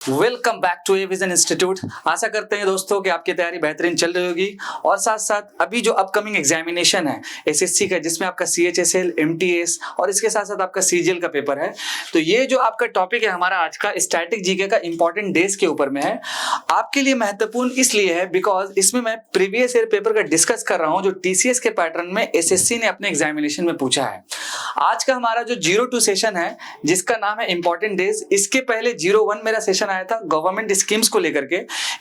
Welcome back to a vision institute. आशा करते हैं दोस्तों कि आपकी तैयारी बेहतरीन चल रही होगी और साथ साथ अभी जो अपकमिंग एग्जामिनेशन है एसएससी का, जिसमें आपका सीएचएसएल, एमटीएस और इसके साथ साथ आपका सीजीएल का पेपर है, तो ये जो आपका टॉपिक है हमारा आज का स्टैटिक जीके का इंपॉर्टेंट डेज के ऊपर में है। आपके लिए महत्वपूर्ण इसलिए है बिकॉज इसमें मैं प्रीवियस ईयर पेपर का डिस्कस कर रहा हूँ जो टीसीएस के पैटर्न में एसएससी ने अपने एग्जामिनेशन में पूछा है। आज का हमारा जो 02 सेशन है जिसका नाम है इंपॉर्टेंट डेज, इसके पहले 01 मेरा सेशन आया था गवर्नमेंट स्कीम्स को लेकर के।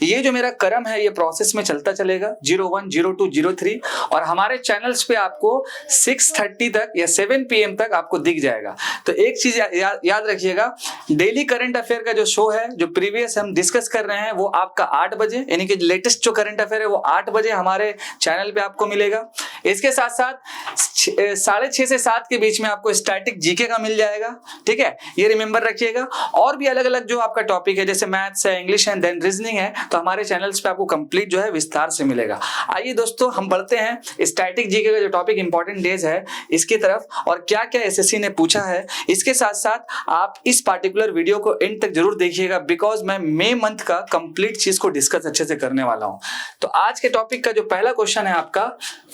ये जो मेरा क्रम है ये प्रोसेस में चलता चलेगा 01, 02, 03 और हमारे चैनल्स पे आपको 6:30 तक या 7 PM तक आपको दिख जाएगा। तो एक चीज याद रखिएगा, डेली करंट अफेयर का जो शो है जो प्रीवियस हम डिस्कस कर रहे हैं वो आपका 8 बजे, यानी कि लेटेस्ट जो करंट अफेयर है वो 8 बजे हमारे चैनल पे आपको मिलेगा। इसके साथ साथ 6:30 से 7 के बीच में आपको स्टैटिक जीके का मिल जाएगा। ठीक है, ये रिमेंबर रखिएगा। और भी अलग अलग जो आपका टॉपिक है जैसे मैथ्स है, इंग्लिश है, देन रीजनिंग है, तो हमारे चैनल्स पे आपको कंप्लीट जो है विस्तार से मिलेगा। आइए दोस्तों हम बढ़ते हैं स्टैटिक जीके का जो टॉपिक इंपॉर्टेंट डेज है इसकी तरफ और क्या क्या एसएससी ने पूछा है। इसके साथ साथ आप इस पार्टिकुलर वीडियो को एंड तक जरूर देखिएगा बिकॉज मैं मई मंथ का कंप्लीट चीज को डिस्कस अच्छे से करने वाला हूं। तो आज के टॉपिक का जो पहला क्वेश्चन है आपका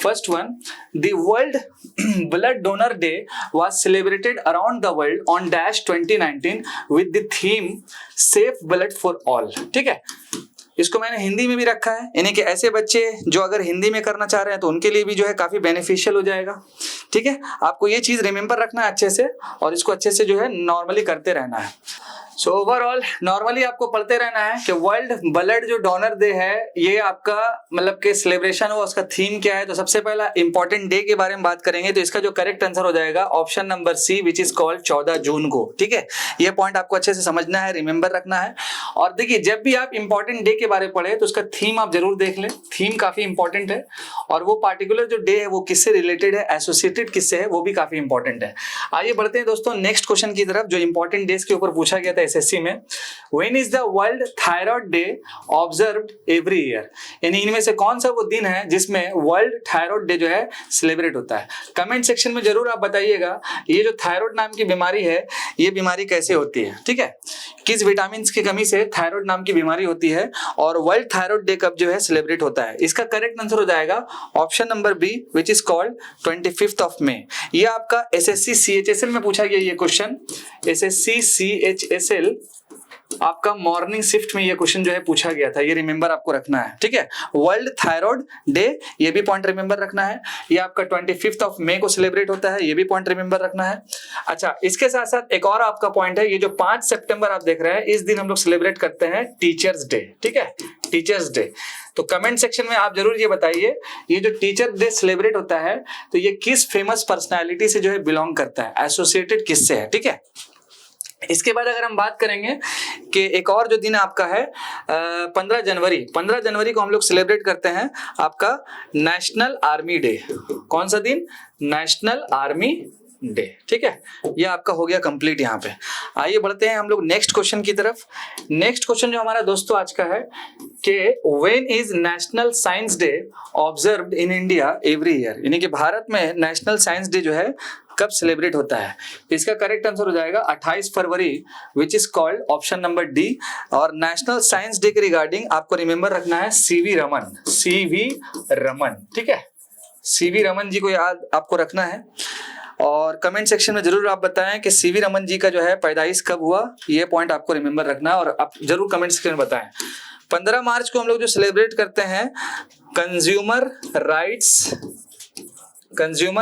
first one, the world blood donor day was celebrated around the world on dash 2019 with the theme Safe Blood for All। ठीक है, इसको मैंने हिंदी में भी रखा है, यानी कि ऐसे बच्चे जो अगर हिंदी में करना चाह रहे हैं तो उनके लिए भी जो है काफी बेनिफिशियल हो जाएगा। ठीक है, आपको ये चीज रिमेंबर रखना है अच्छे से और इसको अच्छे से जो है नॉर्मली करते रहना है। सो ओवरऑल नॉर्मली आपको पढ़ते रहना है कि वर्ल्ड ब्लड जो डोनर डे है ये आपका मतलब कि सेलिब्रेशन हो, उसका थीम क्या है। तो सबसे पहला इंपॉर्टेंट डे के बारे में बात करेंगे तो इसका जो करेक्ट आंसर हो जाएगा option number C which is called 14 June को। ठीक है, ये पॉइंट आपको अच्छे से समझना है, रिमेंबर रखना है। और देखिए जब भी आप इंपॉर्टेंट डे के बारे में पढ़े तो उसका थीम आप जरूर देख लें, थीम काफी इंपॉर्टेंट है और वो पार्टिकुलर जो डे है वो किससे रिलेटेड है, एसोसिएटेड किससे है, वो भी काफी इंपॉर्टेंट है। आइए बढ़ते हैं दोस्तों नेक्स्ट क्वेश्चन की तरफ जो इंपॉर्टेंट डेज के ऊपर पूछा गया था एसएससी में। When is the World Thyroid Day observed every year? यानी इनमें से कौन सा वो दिन है जिसमें वर्ल्ड थायराइड डे जो है सेलिब्रेट होता है। कमेंट सेक्शन में जरूर आप बताइएगा ये जो थायराइड नाम की बीमारी है ये बीमारी कैसे होती है। ठीक है, किस विटामिन की कमी से थायराइड नाम की बीमारी होती है और वर्ल्ड थायराइड डे कब जो है सेलिब्रेट होता है। इसका करेक्ट आंसर हो जाएगा option number B which is called 25 मई। ये आपका एसएससी सीएचएसएल में पूछा गया ये क्वेश्चन, एसएससी सीएचएसएल आपका मॉर्निंग शिफ्ट में ये क्वेश्चन जो है पूछा गया था, ये रिमेंबर आपको रखना है। ठीक है, वर्ल्ड थायराइड डे ये भी पॉइंट रिमेंबर रखना है। ये आपका 25 मई को सेलिब्रेट होता है, ये भी पॉइंट रिमेंबर रखना है। अच्छा, इसके साथ साथ एक और आपका पॉइंट है, ये जो 5 सितंबर आप देख रहे हैं इस दिन हम लोग सेलिब्रेट करते हैं टीचर्स डे। ठीक है, टीचर्स डे। तो कमेंट सेक्शन में आप जरूर ये बताइए ये जो टीचर डे सेलिब्रेट होता है तो ये किस फेमस पर्सनैलिटी से जो है बिलोंग करता है, एसोसिएटेड किससे है। ठीक है, इसके बाद अगर हम बात करेंगे कि एक और जो दिन आपका है 15 जनवरी को हम लोग सेलिब्रेट करते हैं आपका नेशनल आर्मी डे। कौन सा दिन? National army day. ठीक है, ये आपका हो गया कंप्लीट यहाँ पे। आइए बढ़ते हैं हम लोग नेक्स्ट क्वेश्चन की तरफ। नेक्स्ट क्वेश्चन जो हमारा दोस्तों आज का है कि when is national science day observed in India every year, यानी कि भारत में नेशनल साइंस डे जो है कब सेलिब्रेट होता है। इसका करेक्ट आंसर हो जाएगा 28 फरवरी which is called option number D. और नेशनल साइंस डे के रिगार्डिंग आपको रिमेंबर रखना है सीवी रमन। ठीक है, सीवी रमन जी को याद आपको रखना है और कमेंट सेक्शन में जरूर आप बताएं कि सीवी रमन जी का जो है पैदाइश कब हुआ, ये पॉइंट आपको रिमेंबर रखना है और आप जरूर कमेंट सेक्शन में बताएं। 15 मार्च को हम लोग जो सेलिब्रेट करते हैं कंज्यूमर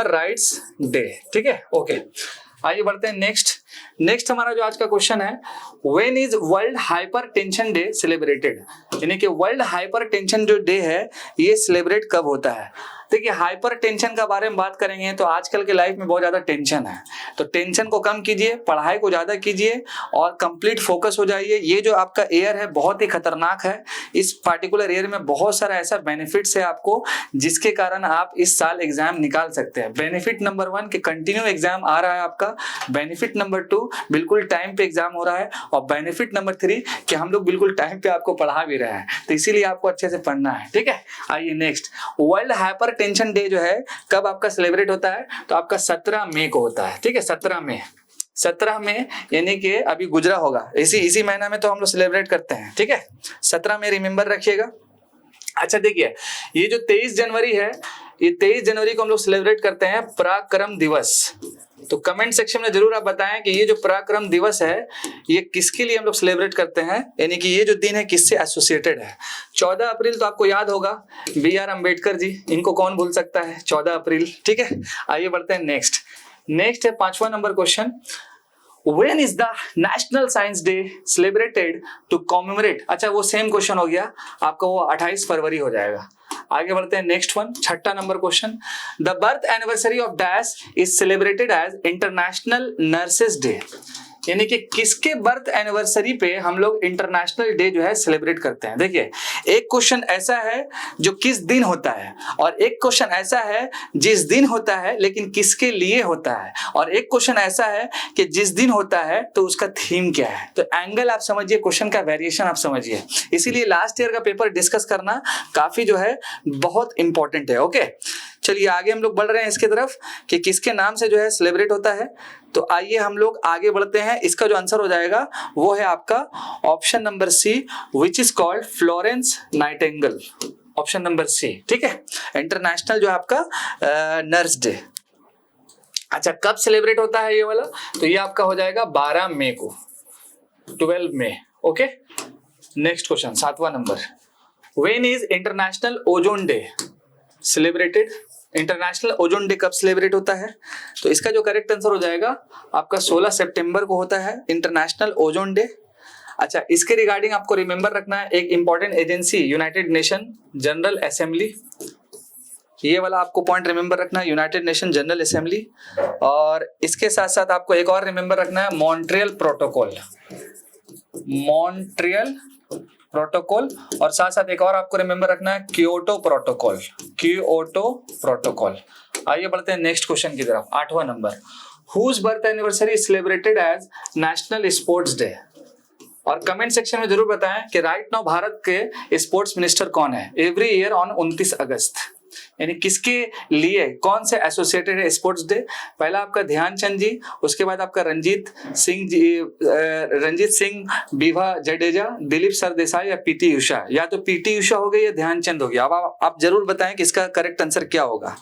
राइट्स डे। ठीक है, ओके। आइए बढ़ते हैं नेक्स्ट हमारा जो आज का क्वेश्चन है when is world hyper tension day celebrated, यानी कि वर्ल्ड हाइपर टेंशन जो डे है ये सेलिब्रेट कब होता है। देखिए हाइपर टेंशन का बारे में बात करेंगे तो आजकल के लाइफ में बहुत ज्यादा टेंशन है, तो टेंशन को कम कीजिए, पढ़ाई को ज्यादा कीजिए और कंप्लीट फोकस हो जाइए। ये जो आपका ईयर है बहुत ही खतरनाक है, इस पार्टिकुलर ईयर में बहुत सारा ऐसा बेनिफिट्स है आपको जिसके कारण आप इस साल एग्जाम निकाल सकते हैं। बेनिफिट नंबर 1 कि कंटिन्यू एग्जाम आ रहा है आपका, बेनिफिट नंबर 2 बिल्कुल टाइम पे एग्जाम हो रहा है और बेनिफिट नंबर 3 कि हम लोग बिल्कुल टाइम पे आपको पढ़ा भी रहे हैं, तो इसीलिए आपको अच्छे से पढ़ना है। ठीक है, आइए next world hyper tension day जो है कब आपका सेलिब्रेट होता है, तो आपका 17 मई को होता है। ठीक है, 17 मई 17 में यानी कि अभी गुजरा होगा, इसी महीना में तो हम लोग सेलिब्रेट करते हैं, ठीक है। 17 में रिमेंबर रखिएगा। अच्छा देखिए, ये जो 23 जनवरी है, ये 23 जनवरी को हम लोग सेलिब्रेट करते हैं पराक्रम दिवस। तो कमेंट सेक्शन में जरूर आप बताएं कि ये जो पराक्रम दिवस है ये किसके लिए हम लोग सेलिब्रेट करते हैं, यानी कि ये जो दिन है किससे एसोसिएटेड है। 14 अप्रैल तो आपको याद होगा, BR अम्बेडकर जी, इनको कौन भूल सकता है, 14 अप्रैल, ठीक है। आइए बढ़ते हैं नेक्स्ट है 5वां number question. When is the National Science Day celebrated to commemorate? अच्छा वो सेम क्वेश्चन हो गया आपका, वो 28 फरवरी हो जाएगा। आगे बढ़ते हैं नेक्स्ट वन, 6वां number question. The birth anniversary of dash is celebrated as international nurses day, यानी कि किसके बर्थ एनिवर्सरी पे हम लोग इंटरनेशनल डे जो है सेलिब्रेट करते हैं। देखिए, एक क्वेश्चन ऐसा है जो किस दिन होता है, और एक क्वेश्चन ऐसा है जिस दिन होता है लेकिन किसके लिए होता है, और एक क्वेश्चन ऐसा है कि जिस दिन होता है तो उसका थीम क्या है। तो एंगल आप समझिए, क्वेश्चन का वेरिएशन आप समझिए, इसीलिए लास्ट ईयर का पेपर डिस्कस करना काफी जो है बहुत इंपॉर्टेंट है। ओके, चलिए आगे हम लोग बढ़ रहे हैं इसके तरफ कि किसके नाम से जो है सेलिब्रेट होता है। तो आइए हम लोग आगे बढ़ते हैं। इसका जो आंसर हो जाएगा वो है आपका option number C, which is called Florence Nightingale, option number C, ठीक है। इंटरनेशनल जो है आपका नर्स डे। अच्छा, कब सेलिब्रेट होता है ये वाला, तो ये आपका हो जाएगा 12 मई को, 12 मई। ओके, नेक्स्ट क्वेश्चन 7वां number. When is international ozone day celebrated? International ozone day कब सेलिब्रेट होता है? तो इसका जो करेक्ट आंसर हो जाएगा आपका 16 सितंबर को होता है इंटरनेशनल ओजोन डे। अच्छा, इसके रिगार्डिंग आपको रिमेंबर रखना है एक important agency, United nation general assembly, ये वाला आपको पॉइंट रिमेंबर रखना है, यूनाइटेड नेशन जनरल असेंबली। और इसके साथ साथ आपको एक और रिमेंबर रखना है, मॉन्ट्रियल प्रोटोकॉल, मॉन्ट्रियल प्रोटोकॉल, और साथ साथ एक और आपको रिमेंबर रखना है क्योटो प्रोटोकॉल, क्योटो प्रोटोकॉल। आइए बढ़ते हैं नेक्स्ट क्वेश्चन की तरफ, 8वां number. Whose birth anniversary is celebrated as national sports day? और कमेंट सेक्शन में जरूर बताएं कि राइट नाउ भारत के स्पोर्ट्स मिनिस्टर कौन है एवरी ईयर ऑन 29 अगस्त, यानी किसके लिए कौन से एसोसिएटेड है स्पोर्ट्स डे। पहला आपका ध्यानचंद जी, उसके बाद आपका रंजीत सिंह विभा जडेजा, दिलीप सरदेसाई या पीटी उषा। या तो पीटी उषा हो गई या ध्यानचंद हो गया। अब आप जरूर बताएं कि इसका करेक्ट आंसर क्या होगा,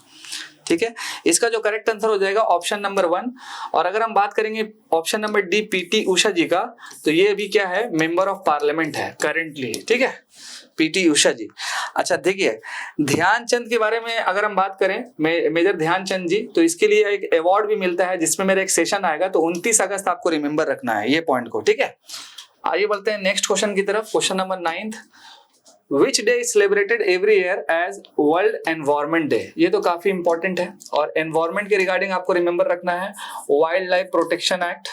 ठीक है। इसका जो करेक्ट आंसर हो जाएगा ऑप्शन नंबर 1। और अगर हम बात करेंगे option number D PT Usha जी का, तो ये अभी क्या है, मेंबर ऑफ पार्लियामेंट है करेंटली, ठीक है, पीटी उषा जी। अच्छा देखिए, ध्यानचंद के बारे में अगर हम बात करें, मेजर ध्यानचंद जी, तो इसके लिए एक अवार्ड भी मिलता है जिसमें मेरा एक सेशन आएगा, तो 29 अगस्त आपको रिमेंबर रखना है ये पॉइंट को, ठीक है। आइए बढ़ते हैं नेक्स्ट क्वेश्चन की तरफ, question number 9। Which day is celebrated every year as World Environment Day? ये तो काफी इंपॉर्टेंट है, और एनवायरमेंट के रिगार्डिंग आपको रिमेंबर रखना है वाइल्ड लाइफ प्रोटेक्शन एक्ट,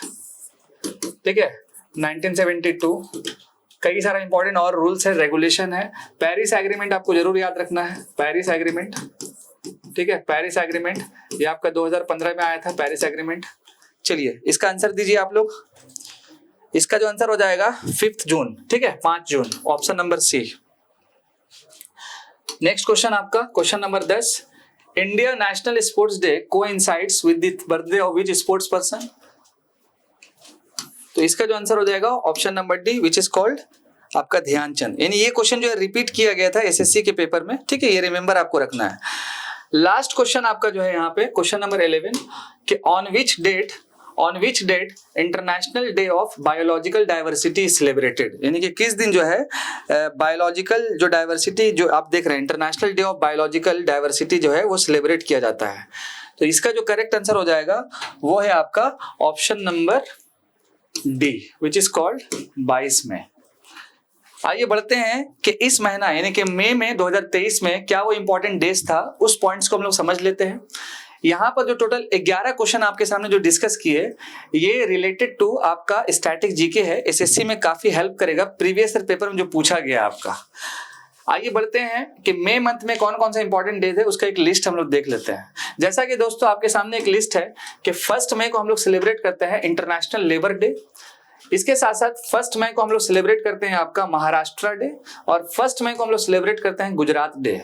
ठीक है, 1972। कई सारा इंपॉर्टेंट और रूल्स है, रेगुलेशन है। पेरिस एग्रीमेंट आपको जरूर याद रखना है, पेरिस एग्रीमेंट, ठीक है, पेरिस एग्रीमेंट ये आपका 2015 में आया था, पेरिस एग्रीमेंट। चलिए इसका आंसर दीजिए आप लोग। इसका जो आंसर हो जाएगा 5 जून, ठीक है, 5 जून, option number C. Next question आपका question number 10। India national sports day coincides with the birthday of which sports person? तो इसका जो आंसर हो जाएगा option number D, which is called आपका ध्यानचंद। यानी ये क्वेश्चन जो है रिपीट किया गया था एसएससी के पेपर में, ठीक है, ये रिमेंबर आपको रखना है। लास्ट क्वेश्चन आपका जो है यहाँ पे क्वेश्चन नंबर 11 कि on which date international day of biological diversity is celebrated? यानी कि किस दिन जो है बायोलॉजिकल जो डाइवर्सिटी जो आप देख रहे हैं, international day of biological diversity जो है वो सेलिब्रेट किया जाता है। तो इसका जो करेक्ट आंसर हो जाएगा वो है आपका option number D, which is called 22 मई। आइए बढ़ते हैं कि इस महीना यानी कि मई में 2023 में क्या वो इंपॉर्टेंट डेज था, उस पॉइंट्स को हम लोग समझ लेते हैं। यहाँ पर जो टोटल 11 क्वेश्चन आपके सामने जो डिस्कस किए, ये रिलेटेड टू आपका स्टैटिक जीके है, एसएससी में काफी हेल्प करेगा, प्रीवियस पेपर में जो पूछा गया आपका। आइए बढ़ते हैं कि मई मंथ में कौन कौन सा इंपॉर्टेंट डेज है, उसका एक लिस्ट हम लोग देख लेते हैं। जैसा कि दोस्तों आपके सामने एक लिस्ट है कि 1 मई को हम लोग सेलिब्रेट करते हैं इंटरनेशनल लेबर डे। इसके साथ साथ 1 मई को हम लोग सेलिब्रेट करते हैं आपका महाराष्ट्र डे, और 1 मई को हम लोग सेलिब्रेट करते हैं गुजरात डे।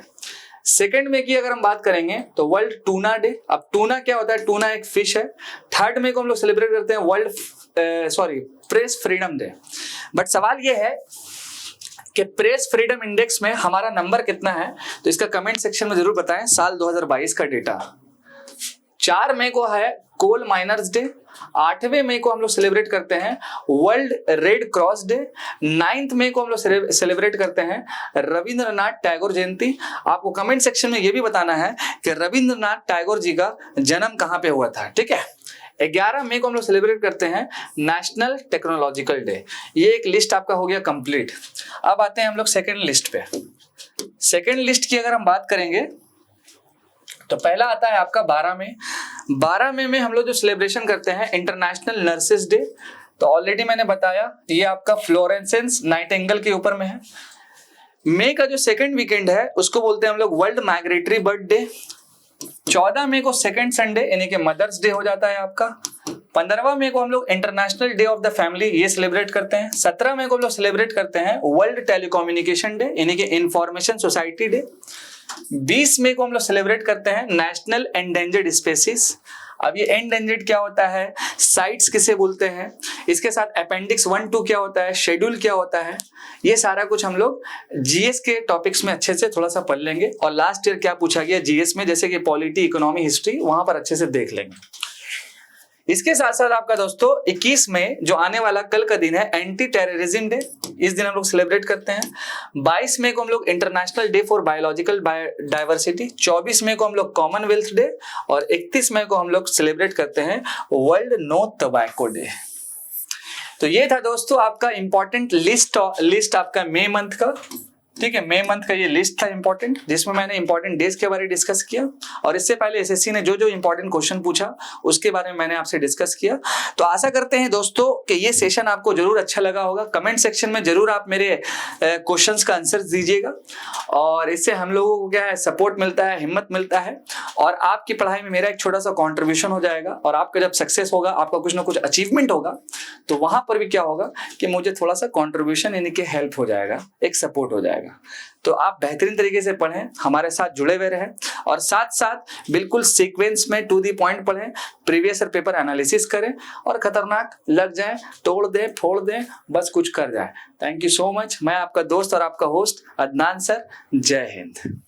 सेकेंड में की अगर हम बात करेंगे तो वर्ल्ड टूना डे। अब टूना क्या होता है, टूना एक फिश है। थर्ड में को हम लोग सेलिब्रेट करते हैं world press freedom day. But सवाल ये है कि प्रेस फ्रीडम इंडेक्स में हमारा नंबर कितना है, तो इसका कमेंट सेक्शन में जरूर बताएं। साल 2022 का डेटा 4 मई को है कोल माइनर्स डे। 8वें मई को हम लोग सेलिब्रेट करते हैं वर्ल्ड रेड क्रॉस डे। 9 मई को हम लोग सेलिब्रेट करते हैं रविंद्रनाथ टैगोर जयंती। आपको कमेंट सेक्शन में यह भी बताना है कि रविंद्रनाथ टैगोर जी का जन्म कहां पे हुआ था, ठीक है। 11 मई को हम लोग सेलिब्रेट करते हैं नेशनल टेक्नोलॉजिकल डे। ये एक लिस्ट आपका हो गया कंप्लीट। अब आते हैं हम लोग सेकेंड लिस्ट पे। सेकेंड लिस्ट की अगर हम बात करेंगे तो पहला आता है आपका 12 मई। 12 मई में हम लोग जो सेलिब्रेशन करते हैं इंटरनेशनल नर्सेस डे। तो ऑलरेडी मैंने बताया ये आपका फ्लोरेंसेंस नाइटिंगेल के ऊपर में है। मई का जो सेकंड वीकेंड है उसको बोलते हैं हम लोग वर्ल्ड माइग्रेटरी बर्ड डे। 14 मई को सेकंड संडे यानी कि मदर्स डे हो जाता है आपका। 15 मई को हम लोग international day of the family ये सेलिब्रेट करते हैं। 17 मई को हम लोग सेलिब्रेट करते हैं वर्ल्ड टेलीकम्युनिकेशन डे यानी कि इंफॉर्मेशन सोसाइटी डे। 20 मई को हम लोग सेलिब्रेट करते हैं नेशनल एंडेंजर्ड स्पेसीज। अब ये एंडेंजर्ड क्या होता है, साइट्स किसे बोलते हैं, इसके साथ अपेंडिक्स 1, 2 क्या होता है, शेड्यूल क्या होता है, ये सारा कुछ हम लोग जीएस के टॉपिक्स में अच्छे से थोड़ा सा पढ़ लेंगे। और लास्ट ईयर क्या पूछा गया जीएस में, जैसे कि पॉलिटी, इकोनॉमी, हिस्ट्री, वहां पर अच्छे से देख लेंगे। इसके साथ साथ आपका दोस्तों 21 मई जो आने वाला कल का दिन है एंटी टेररिज्म डे, इस दिन हम लोग सेलिब्रेट करते हैं। 22 मई को हम लोग international day for biological diversity. 24 मई को हम लोग कॉमनवेल्थ डे और 31 मई को हम लोग सेलिब्रेट करते हैं वर्ल्ड नो टोबैको डे। तो ये था दोस्तों आपका इंपॉर्टेंट लिस्ट आपका मई मंथ का, ठीक है। मई मंथ का ये लिस्ट था इंपॉर्टेंट, जिसमें मैंने इंपॉर्टेंट डेज के बारे में डिस्कस किया और इससे पहले एसएससी ने जो जो इंपॉर्टेंट क्वेश्चन पूछा उसके बारे में मैंने आपसे डिस्कस किया। तो आशा करते हैं दोस्तों कि ये सेशन आपको जरूर अच्छा लगा होगा। कमेंट सेक्शन में जरूर आप मेरे क्वेश्चंस का आंसर दीजिएगा और इससे हम लोगों को क्या है सपोर्ट मिलता है, हिम्मत मिलता है और आपकी पढ़ाई में मेरा एक छोटा सा कॉन्ट्रीब्यूशन हो जाएगा। और आपका जब सक्सेस होगा, आपका कुछ ना कुछ अचीवमेंट होगा, तो वहां पर भी क्या होगा कि मुझे थोड़ा सा कॉन्ट्रीब्यूशन यानी कि हेल्प हो जाएगा, एक सपोर्ट हो जाएगा। तो आप बेहतरीन तरीके से पढ़ें, हमारे साथ जुड़े हुए रहें और साथ साथ बिल्कुल सीक्वेंस में टू दी पॉइंट पढ़ें, प्रीवियस ईयर पेपर एनालिसिस करें और खतरनाक लग जाए, तोड़ दें, फोड़ दें, बस कुछ कर जाए। Thank you so much. मैं आपका दोस्त और आपका होस्ट अदनान सर। जय हिंद।